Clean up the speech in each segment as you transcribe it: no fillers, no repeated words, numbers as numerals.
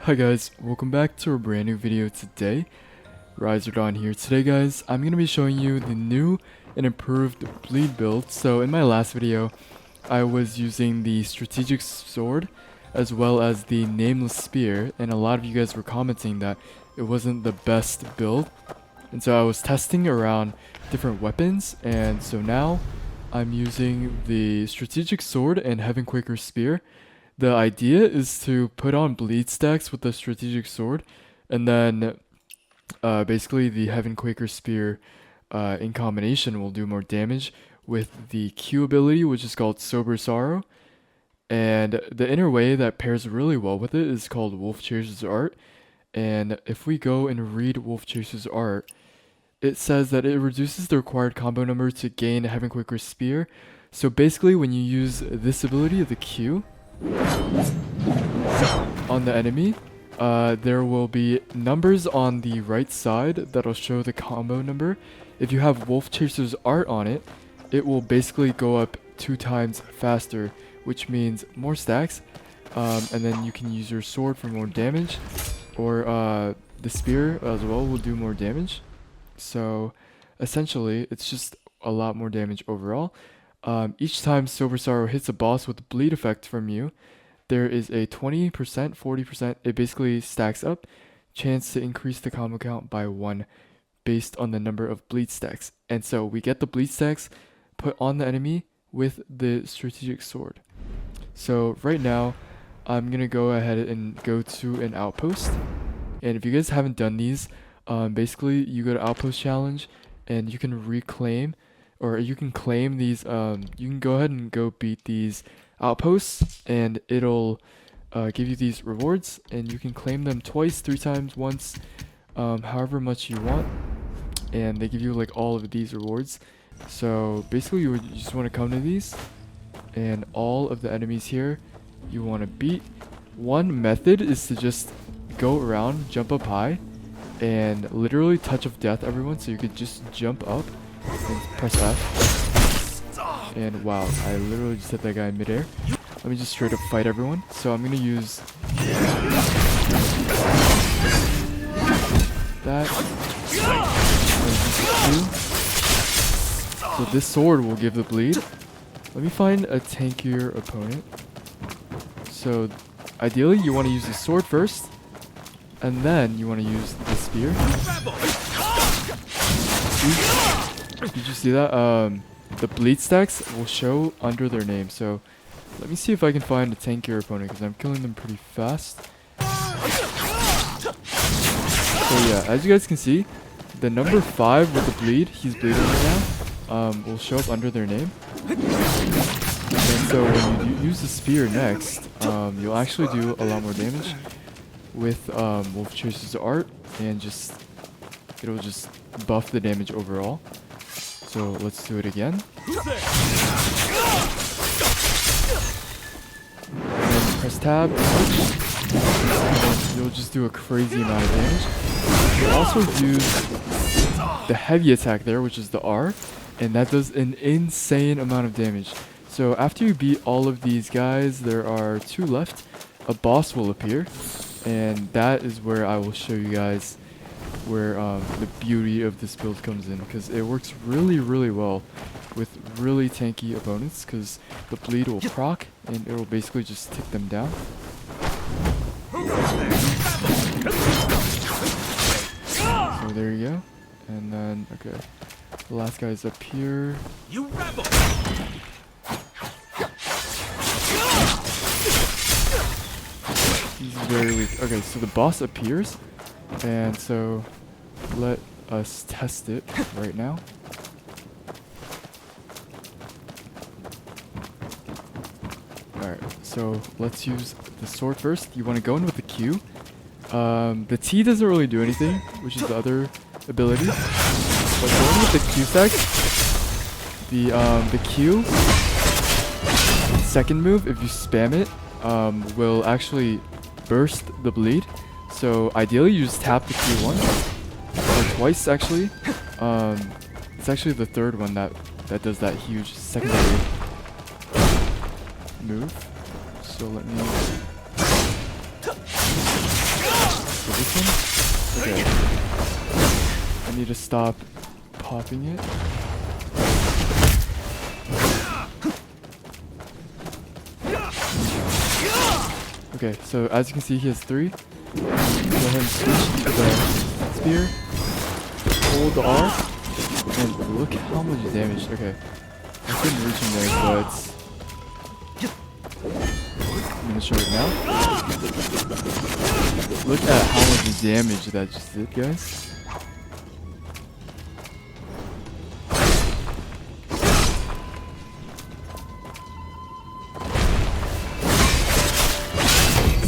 Hi guys, welcome back to a brand new video today. Riser here. Today guys, I'm going to be showing you the new and improved bleed build. So in my last video, I was using the strategic sword as well as the nameless spear, and a lot of you guys were commenting that it wasn't the best build. And so I was testing around different weapons, and so now I'm using the strategic sword and Heaven Quaker spear. The idea is to put on bleed stacks with the strategic sword, and then basically the Heaven Quaker spear in combination will do more damage with the Q ability, which is called Sober Sorrow. And the inner way that pairs really well with it is called Wolf Chaser's Art. And if we go and read Wolf Chaser's Art, it says that it reduces the required combo number to gain Heaven Quaker spear. So basically when you use this ability, the Q, on the enemy, there will be numbers on the right side that'll show the combo number. If you have Wolf Chaser's Art on it, it will basically go up 2 times faster, which means more stacks, and then you can use your sword for more damage, or the spear as well will do more damage. So essentially it's just a lot more damage overall. Each time Sober Sorrow hits a boss with a bleed effect from you, there is a 20%, 40%, it basically stacks up, chance to increase the combo count by 1 based on the number of bleed stacks. And so we get the bleed stacks put on the enemy with the strategic sword. So right now, I'm going to go ahead and go to an outpost. And if you guys haven't done these, basically you go to outpost challenge and you can reclaim, or you can claim these, you can go ahead and go beat these outposts, and it'll give you these rewards, and you can claim them twice, 3 times, once, however much you want, and they give you like all of these rewards. So basically you just want to come to these, and all of the enemies here you want to beat. One method is to just go around, jump up high, and literally touch of death everyone, so you could just jump up and press F. And wow, I literally just hit that guy in midair. Let me just straight up fight everyone. So I'm gonna use that. So this sword will give the bleed. Let me find a tankier opponent. So ideally you want to use the sword first, and then you want to use the spear. Did you see that? The bleed stacks will show under their name. So let me see if I can find a tankier opponent, because I'm killing them pretty fast. So yeah, as you guys can see, the number 5 with the bleed, he's bleeding right now, will show up under their name. And so when you use the spear next, you'll actually do a lot more damage with Wolf Chaser's Art, and it'll just buff the damage overall. So let's do it again. And then press tab, and you'll just do a crazy amount of damage. You'll also use the heavy attack there, which is the R, and that does an insane amount of damage. So after you beat all of these guys, there are 2 left. A boss will appear, and that is where I will show you guys where the beauty of this build comes in, because it works really well with really tanky opponents, because the bleed will proc and it will basically just take them down. So there you go. And then okay, the last guy's up here. You rebel. He's very weak. Okay, so the boss appears, and so let us test it right now. Alright, so let's use the sword first. You want to go in with the Q. The T doesn't really do anything, which is the other ability. But going with the Q stack, the Q second move, if you spam it, will actually burst the bleed. So ideally you just tap the Q once, or twice actually. It's actually the third one that does that huge secondary move. So let me this one? Okay. I need to stop popping it. Okay, so as you can see, he has 3. Go ahead and switch to the spear. Hold the R. And look how much damage. Okay. I couldn't reach him there, but I'm gonna show it now. Look at how much damage that just did, guys.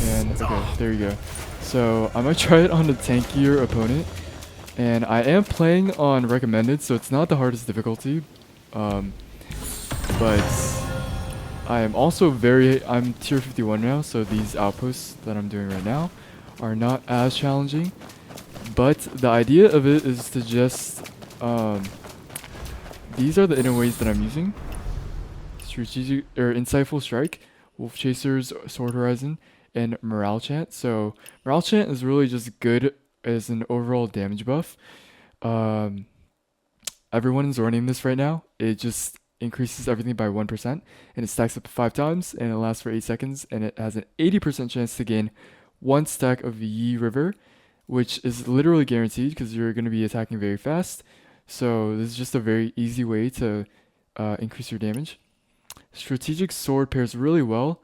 And okay, there you go. So I might try it on a tankier opponent. And I am playing on recommended, so it's not the hardest difficulty. But I am also I'm tier 51 now, so these outposts that I'm doing right now are not as challenging. But the idea of it is to just, these are the inner ways that I'm using. Strategic, or Insightful Strike, Wolf Chasers, Sword Horizon, and Morale Chant. So Morale Chant is really just good as an overall damage buff. Everyone is running this right now. It just increases everything by 1%, and it stacks up 5 times, and it lasts for 8 seconds, and it has an 80% chance to gain 1 stack of Yi River, which is literally guaranteed because you're going to be attacking very fast. So this is just a very easy way to increase your damage. Strategic Sword pairs really well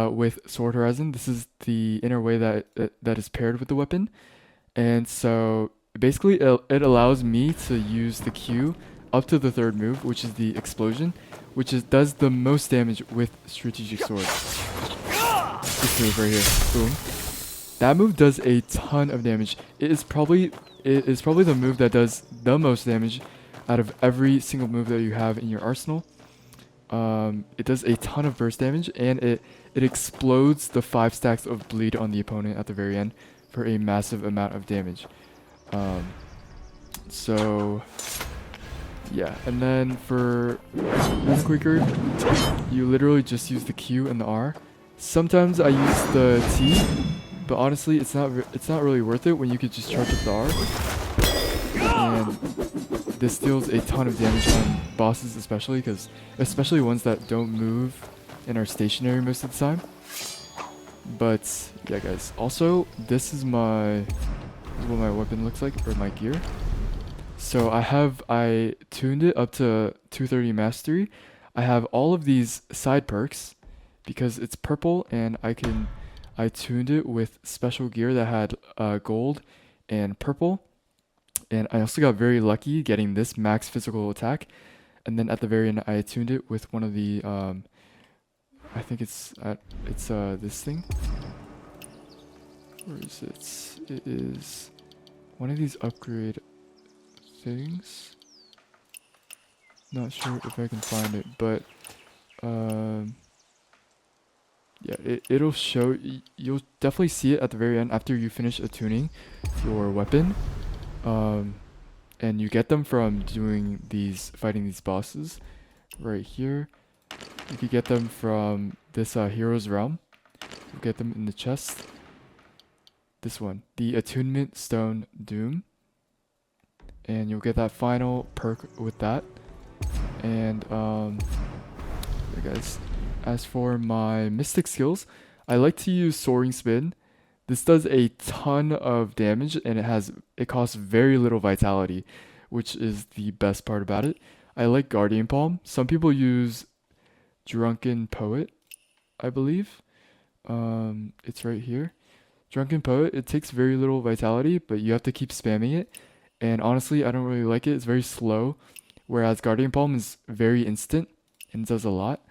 with Sword Horizon. This is the inner way that is paired with the weapon. And so basically it allows me to use the Q up to the 3rd move, which is the Explosion, which does the most damage with Strategic Sword. This move right here, boom. That move does a ton of damage. It is probably the move that does the most damage out of every single move that you have in your arsenal. It does a ton of burst damage, and it explodes the 5 stacks of bleed on the opponent at the very end for a massive amount of damage. So yeah, and then for Move Quicker, you literally just use the Q and the R. Sometimes I use the T, but honestly, it's not really worth it when you could just charge up the R. And this deals a ton of damage on bosses, especially ones that don't move and are stationary most of the time. But yeah, guys. Also, this is what my weapon looks like, or my gear. So I tuned it up to 230 mastery. I have all of these side perks because it's purple, and I tuned it with special gear that had gold and purple. And I also got very lucky getting this max physical attack. And then at the very end, I tuned it with one of the I think it's this thing. Where is it? It is one of these upgrade things. Not sure if I can find it, but yeah, it'll show. You'll definitely see it at the very end after you finish attuning your weapon. And you get them from fighting these bosses right here. You could get them from this Hero's Realm. You get them in the chest. This one, the Attunement Stone Doom. And you'll get that final perk with that. And yeah, guys, as for my Mystic skills, I like to use Soaring Spin. This does a ton of damage, and it costs very little vitality, which is the best part about it. I like Guardian Palm. Some people use Drunken Poet, I believe. It's right here. Drunken Poet, it takes very little vitality, but you have to keep spamming it. And honestly, I don't really like it. It's very slow, whereas Guardian Palm is very instant and does a lot.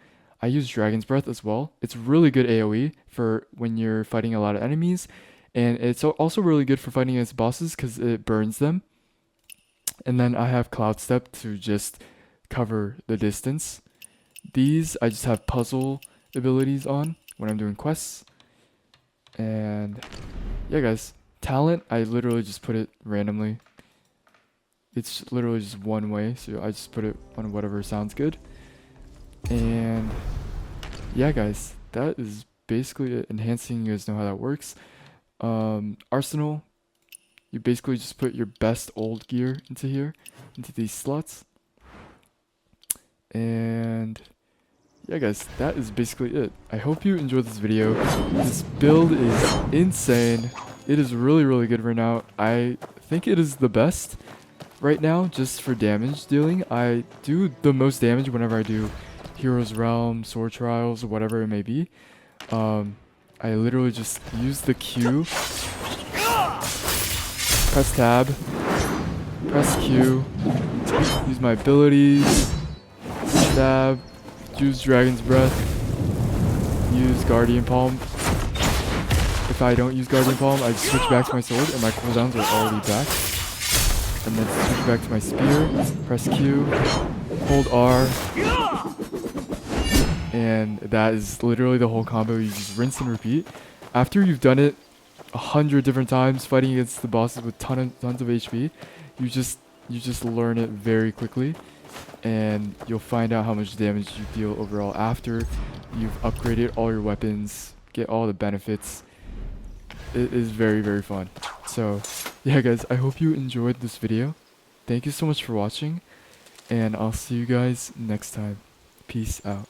I use Dragon's Breath as well. It's really good AoE for when you're fighting a lot of enemies. And it's also really good for fighting against bosses because it burns them. And then I have Cloud Step to just cover the distance. These, I just have puzzle abilities on when I'm doing quests. And yeah, guys. Talent, I literally just put it randomly. It's literally just one way, so I just put it on whatever sounds good. And yeah, guys, that is basically it. Enhancing, you guys know how that works. arsenal. You basically just put your best old gear into here, into these slots. And yeah guys, that is basically it. I hope you enjoyed this video. This build is insane. It is really, really good right now. I think it is the best right now just for damage dealing. I do the most damage whenever I do Hero's Realm, Sword Trials, whatever it may be. I literally just use the Q, press tab, press Q, use my abilities, stab, use Dragon's Breath, use Guardian Palm. If I don't use Guardian Palm, I switch back to my sword and my cooldowns are already back. And then switch back to my spear, press Q, hold R, and that is literally the whole combo. You just rinse and repeat. After you've done it 100 different times, fighting against the bosses with tons of HP, you just learn it very quickly, and you'll find out how much damage you deal overall after you've upgraded all your weapons, get all the benefits. It is very, very fun. So yeah guys, I hope you enjoyed this video. Thank you so much for watching, and I'll see you guys next time. Peace out.